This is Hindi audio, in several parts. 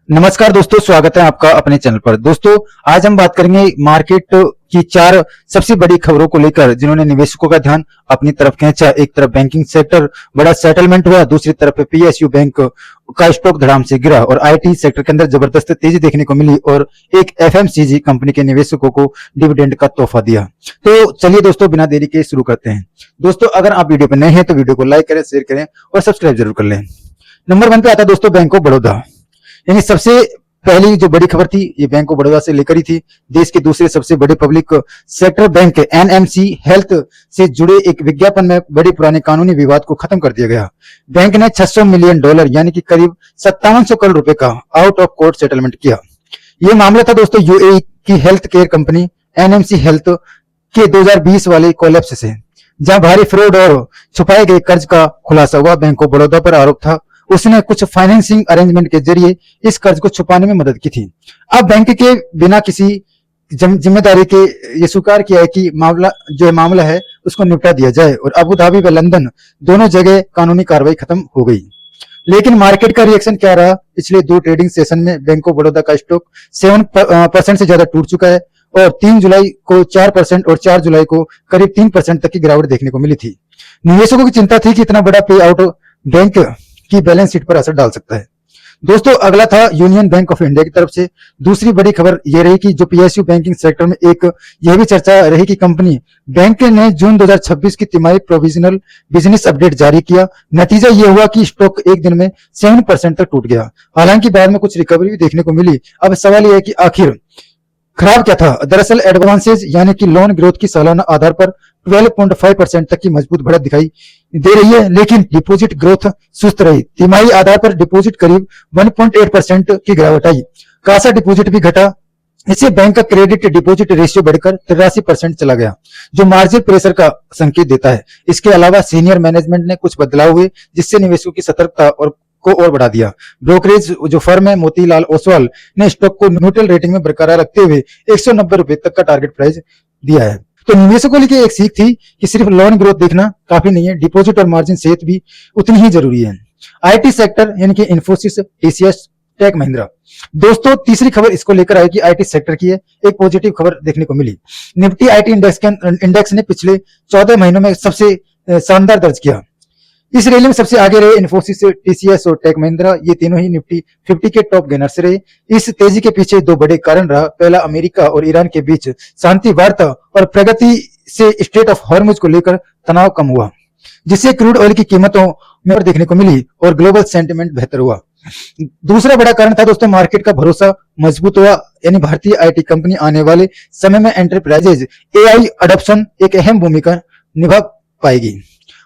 नमस्कार दोस्तों, स्वागत है आपका अपने चैनल पर। दोस्तों, आज हम बात करेंगे मार्केट की 4 सबसे बड़ी खबरों को लेकर जिन्होंने निवेशकों का ध्यान अपनी तरफ खींचा। एक तरफ बैंकिंग सेक्टर बड़ा सेटलमेंट हुआ, दूसरी तरफ पीएसयू बैंक का स्टॉक धड़ाम से गिरा और आईटी सेक्टर के अंदर जबरदस्त तेजी देखने को मिली और एक एफएमसीजी कंपनी के निवेशकों को डिविडेंड का तोहफा दिया। तो चलिए दोस्तों, बिना देरी के शुरू करते हैं। दोस्तों, अगर आप वीडियो पर नए हैं तो वीडियो को लाइक करें, शेयर करें और सब्सक्राइब जरूर कर लें। नंबर 1 पे आता है दोस्तों बैंक ऑफ बड़ौदा। यानी सबसे पहली जो बड़ी खबर थी ये बैंक ऑफ बड़ौदा से लेकर ही थी। देश के दूसरे सबसे बड़े public sector bank NMC health से जुड़े एक विज्ञापन में बड़े पुराने कानूनी विवाद को खत्म कर दिया गया। बैंक ने $600 मिलियन यानी कि करीब 5700 करोड़ रुपए का आउट ऑफ कोर्ट सेटलमेंट किया। यह मामला था दोस्तों यूएई की health care company NMC health के 2020 वाले कोलैप्स से, जहां भारी फ्रॉड और छुपाए गए कर्ज का खुलासा हुआ। बैंक ऑफ बड़ौदा पर आरोप था उसने कुछ फाइनेंसिंग अरेंजमेंट के जरिए इस कर्ज को छुपाने में मदद की थी। अब बैंक के बिना किसी जिम्मेदारी के ये स्वीकार किया है कि मामला है उसको निपटा दिया जाए और अबू धाबी व लंदन दोनों जगह कानूनी कार्रवाई खत्म हो गई। लेकिन मार्केट का रिएक्शन क्या रहा? पिछले 2 ट्रेडिंग सेशन में बैंक ऑफ बड़ौदा का स्टॉक 7% से ज्यादा टूट चुका है और 3 जुलाई को 4% और 4 जुलाई को करीब 3% तक की गिरावट देखने को मिली थी। निवेशकों की चिंता थी कि इतना बड़ा पे आउट बैंक की बैलेंस शीट पर असर डाल सकता है। दोस्तों, अगला था यूनियन बैंक ऑफ इंडिया की तरफ से। दूसरी बड़ी खबर यह रही कि जो पीएसयू बैंकिंग सेक्टर में यह भी चर्चा रही कि कंपनी बैंक ने जून 2026 की तिमाही प्रोविजनल बिजनेस अपडेट जारी किया। नतीजा यह हुआ कि स्टॉक एक दिन में 7% तक टूट गया। हालांकि बाद में कुछ रिकवरी भी देखने को मिली। अब सवाल यह है कि आखिर खराब क्या था? दरअसल एडवांसेज यानी कि लोन ग्रोथ की सालाना आधार पर 12.5% तक की मजबूत बढ़त दिखाई दे रही है, लेकिन डिपॉजिट ग्रोथ सुस्त रही। तिमाही आधार पर डिपॉजिट करीब 1.8% की गिरावट आई। कासा डिपॉजिट भी घटा। इससे बैंक का क्रेडिट डिपॉजिट रेशियो बढ़कर 83% चला गया, जो मार्जिन प्रेशर का संकेत देता है। इसके अलावा सीनियर मैनेजमेंट ने कुछ बदलाव हुए जिससे निवेशकों की सतर्कता और बढ़ा दिया। ब्रोकरेज जो फर्म है मोतीलाल ओसवाल ने स्टॉक को न्यूट्रल रेटिंग में बरकरार रखते हुए 190 रुपए तक का टारगेट प्राइस दिया है। तो निवेशकों के लिए एक सीख थी कि सिर्फ लोन ग्रोथ देखना काफी नहीं है, डिपॉजिट और मार्जिन सेहत भी उतनी ही जरूरी है। आईटी सेक्टर यानी कि इन्फोसिस, टीसीएस, टेक महिंद्रा। दोस्तों, तीसरी खबर इसको लेकर आई कि आईटी सेक्टर की है। एक पॉजिटिव खबर देखने को मिली। निफ्टी आईटी इंडेक्स ने पिछले 14 महीनों में सबसे शानदार दर्ज किया। इस रैली में सबसे आगे रहे इन्फोसिस, टीसीएस और टेक महिंद्रा। ये तीनों ही निफ्टी 50 के टॉप गेनर्स रहे। इस तेजी के पीछे 2 बड़े कारण रहा। पहला, अमेरिका और ईरान के बीच शांति वार्ता और प्रगति से स्ट्रेट ऑफ हॉर्मुज को लेकर तनाव कम हुआ, जिससे क्रूड ऑयल की कीमतों में और देखने को मिली और ग्लोबल सेंटिमेंट बेहतर हुआ। दूसरा बड़ा कारण था दोस्तों मार्केट का भरोसा मजबूत हुआ। यानी भारतीय आईटी कंपनी आने वाले समय में एंटरप्राइजेज एआई अडॉप्शन एक अहम भूमिका निभा पाएगी।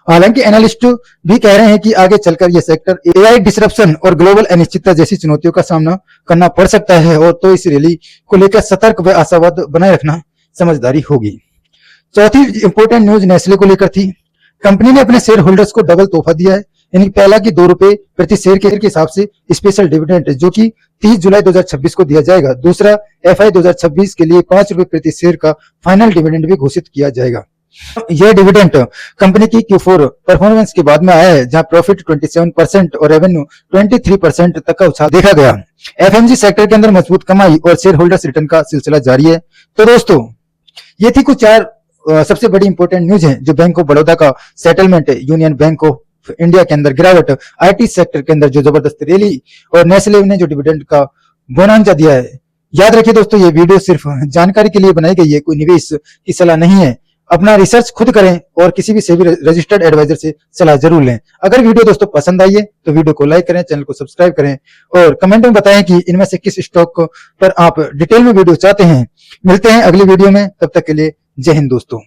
हालांकि एनालिस्ट भी कह रहे हैं कि आगे चलकर यह सेक्टर एआई डिसरप्शन और ग्लोबल अनिश्चितता जैसी चुनौतियों का सामना करना पड़ सकता है और तो इस रैली को लेकर सतर्क व आशावाद बनाए रखना समझदारी होगी। चौथी इंपोर्टेंट न्यूज नेस्ले को लेकर थी। कंपनी ने अपने शेयर होल्डर्स को डबल तोहफा दिया है। यानी पहला कि 2 रुपए प्रति शेयर के हिसाब से स्पेशल डिविडेंड जो कि 30 जुलाई 2026 को दिया जाएगा। दूसरा, एफआई 2026 के लिए 5 रुपए प्रति शेयर का फाइनल डिविडेंड भी घोषित किया जाएगा। यह डिविडेंड कंपनी की Q4 परफॉर्मेंस के बाद में आया है, जहां प्रॉफिट 27% और रेवेन्यू 23% तक का उछाल देखा गया। एफएमजी सेक्टर के अंदर मजबूत कमाई और शेयर होल्डर्स रिटर्न का सिलसिला जारी है। तो दोस्तों, ये थी कुछ 4 सबसे बड़ी इंपॉर्टेंट न्यूज है जो बैंक ऑफ बड़ौदा का settlement, union bank of India के अंदर गिरावट, आईटी सेक्टर के अंदर जो जबरदस्त रैली और नेस्ले ने जो डिविडेंड का बोनांजा दिया है। याद रखिए दोस्तों, ये वीडियो सिर्फ जानकारी के लिए बनाई गई है, कोई निवेश की सलाह नहीं है। अपना रिसर्च खुद करें और किसी भी सेबी रजिस्टर्ड एडवाइजर से सलाह जरूर लें। अगर वीडियो दोस्तों पसंद आई है तो वीडियो को लाइक करें, चैनल को सब्सक्राइब करें और कमेंट में बताएं कि इनमें से किस स्टॉक पर आप डिटेल में वीडियो चाहते हैं। मिलते हैं अगली वीडियो में, तब तक के लिए जय हिंद दोस्तों।